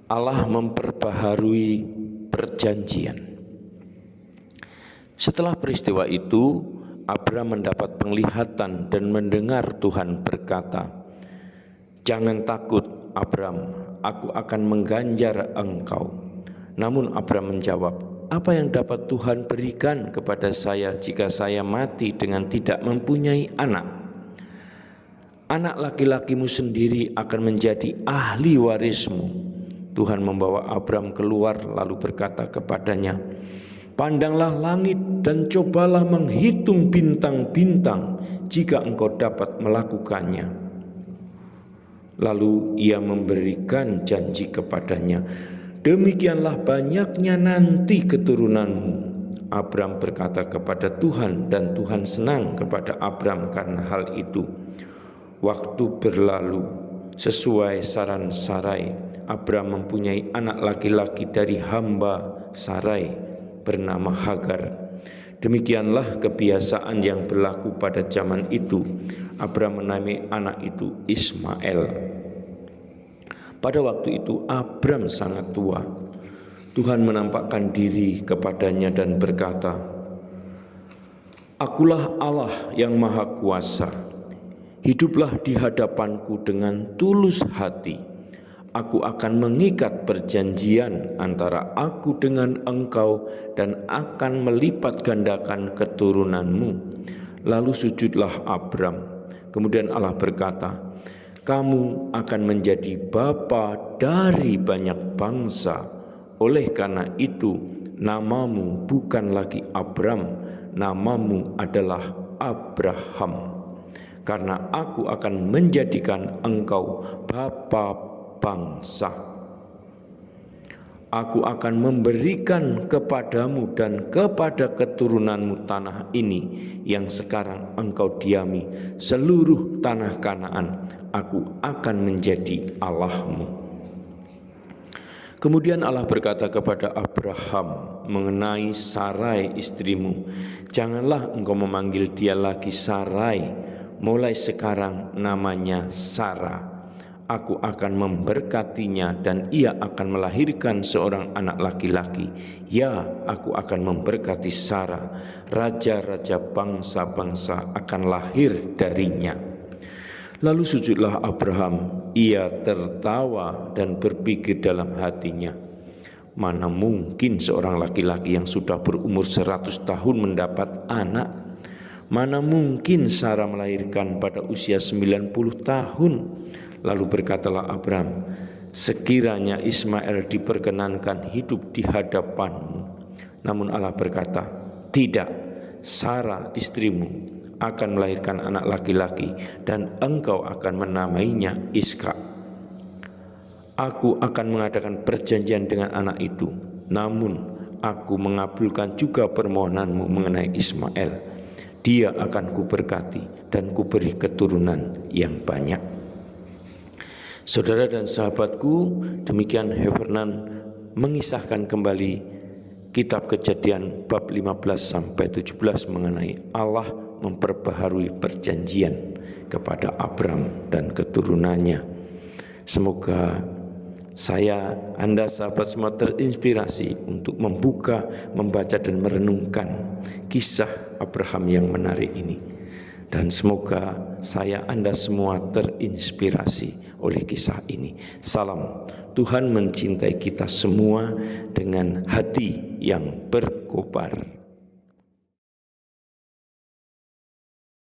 Allah memperbaharui perjanjian. Setelah peristiwa itu, Abram mendapat penglihatan dan mendengar Tuhan berkata, "Jangan takut, Abram, aku akan mengganjar engkau." Namun Abram menjawab, "Apa yang dapat Tuhan berikan kepada saya jika saya mati dengan tidak mempunyai anak? Anak laki-lakimu sendiri akan menjadi ahli warismu." Tuhan membawa Abram keluar lalu berkata kepadanya, "Pandanglah langit dan cobalah menghitung bintang-bintang jika engkau dapat melakukannya." Lalu ia memberikan janji kepadanya, "Demikianlah banyaknya nanti keturunanmu." Abram berkata kepada Tuhan, dan Tuhan senang kepada Abram karena hal itu. Waktu berlalu, sesuai saran Sarai, Abram mempunyai anak laki-laki dari hamba Sarai bernama Hagar. Demikianlah kebiasaan yang berlaku pada zaman itu. Abram menamai anak itu Ismail. Pada waktu itu Abram sangat tua. Tuhan menampakkan diri kepadanya dan berkata, "Akulah Allah yang Maha Kuasa. Hiduplah di hadapanku dengan tulus hati. Aku akan mengikat perjanjian antara aku dengan engkau dan akan melipat gandakan keturunanmu." Lalu sujudlah Abram. Kemudian Allah berkata, "Kamu akan menjadi bapa dari banyak bangsa. Oleh karena itu, namamu bukan lagi Abram, namamu adalah Abraham. Karena aku akan menjadikan engkau bapa bangsa. Aku akan memberikan kepadamu dan kepada keturunanmu tanah ini yang sekarang engkau diami, seluruh tanah Kanaan. Aku akan menjadi Allahmu." Kemudian Allah berkata kepada Abraham mengenai Sarai istrimu, "Janganlah engkau memanggil dia lagi Sarai, mulai sekarang namanya Sarah. Aku akan memberkatinya dan ia akan melahirkan seorang anak laki-laki. Ya, aku akan memberkati Sarah. Raja-raja bangsa-bangsa akan lahir darinya." Lalu sujudlah Abraham. Ia tertawa dan berpikir dalam hatinya, "Mana mungkin seorang laki-laki yang sudah berumur 100 tahun mendapat anak? Mana mungkin Sarah melahirkan pada usia 90 tahun?" Lalu berkatalah Abram, "Sekiranya Ismail diperkenankan hidup di hadapanmu." Namun Allah berkata, "Tidak, Sarah istrimu akan melahirkan anak laki-laki dan engkau akan menamainya Ishak. Aku akan mengadakan perjanjian dengan anak itu, namun aku mengabulkan juga permohonanmu mengenai Ismail. Dia akan kuberkati dan kuberi keturunan yang banyak." Saudara dan sahabatku, demikian Heffernan mengisahkan kembali kitab Kejadian bab 15 sampai 17 mengenai Allah memperbaharui perjanjian kepada Abram dan keturunannya. Semoga saya, Anda sahabat semua terinspirasi untuk membuka, membaca dan merenungkan kisah Abraham yang menarik ini. Dan semoga saya, Anda semua terinspirasi oleh kisah ini. Salam, Tuhan mencintai kita semua dengan hati yang berkobar.